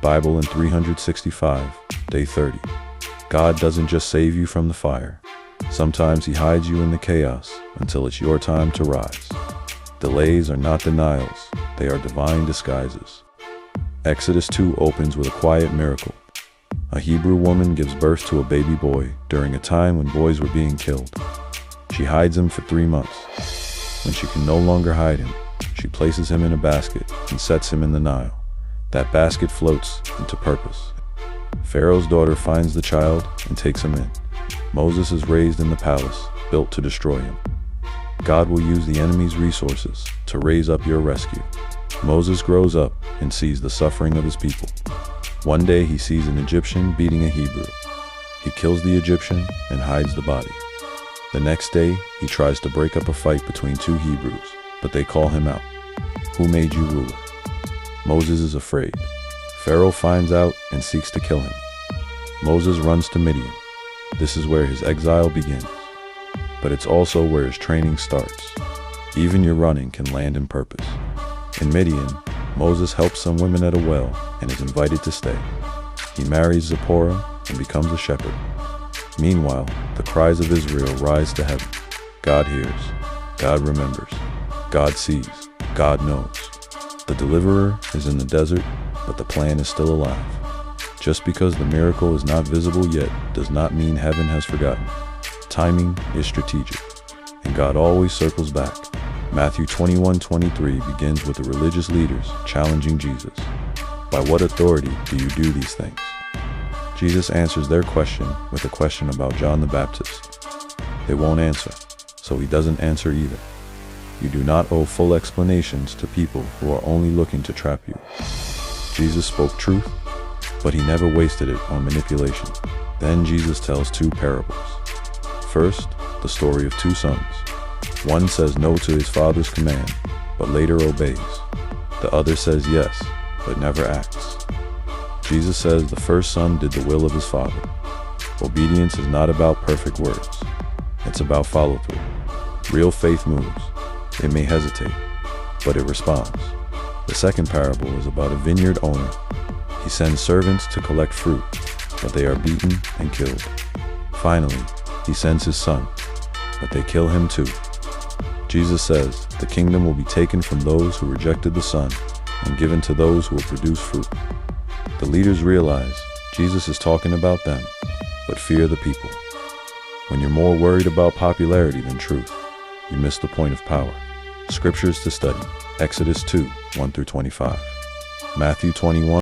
Bible in 365, day 30. God doesn't just save you from the fire. Sometimes he hides you in the chaos until it's your time to rise. Delays are not denials, they are divine disguises. Exodus 2 opens with a quiet miracle. A Hebrew woman gives birth to a baby boy during a time when boys were being killed. She hides him for 3 months. When she can no longer hide him, she places him in a basket and sets him in the Nile. That basket floats into purpose. Pharaoh's daughter finds the child and takes him in. Moses is raised in the palace, built to destroy him. God will use the enemy's resources to raise up your rescue. Moses grows up and sees the suffering of his people. One day he sees an Egyptian beating a Hebrew. He kills the Egyptian and hides the body. The next day, he tries to break up a fight between two Hebrews, but they call him out. Who made you ruler? Moses is afraid. Pharaoh finds out and seeks to kill him. Moses runs to Midian. This is where his exile begins. But it's also where his training starts. Even your running can land in purpose. In Midian, Moses helps some women at a well and is invited to stay. He marries Zipporah and becomes a shepherd. Meanwhile, the cries of Israel rise to heaven. God hears, God remembers, God sees, God knows. The deliverer is in the desert, but the plan is still alive. Just because the miracle is not visible yet does not mean heaven has forgotten. Timing is strategic, and God always circles back. Matthew 21:23 begins with the religious leaders challenging Jesus. By what authority do you do these things? Jesus answers their question with a question about John the Baptist. They won't answer, so he doesn't answer either. You do not owe full explanations to people who are only looking to trap you. Jesus spoke truth, but he never wasted it on manipulation. Then Jesus tells two parables. First, the story of two sons. One says no to his father's command, but later obeys. The other says yes, but never acts. Jesus says the first son did the will of his father. Obedience is not about perfect words. It's about follow-through. Real faith moves. It may hesitate, but it responds. The second parable is about a vineyard owner. He sends servants to collect fruit, but they are beaten and killed. Finally, he sends his son, but they kill him too. Jesus says the kingdom will be taken from those who rejected the son and given to those who will produce fruit. The leaders realize Jesus is talking about them, but fear the people. When you're more worried about popularity than truth, you miss the point of power. Scriptures to study: Exodus 2, 1-25. Matthew 21.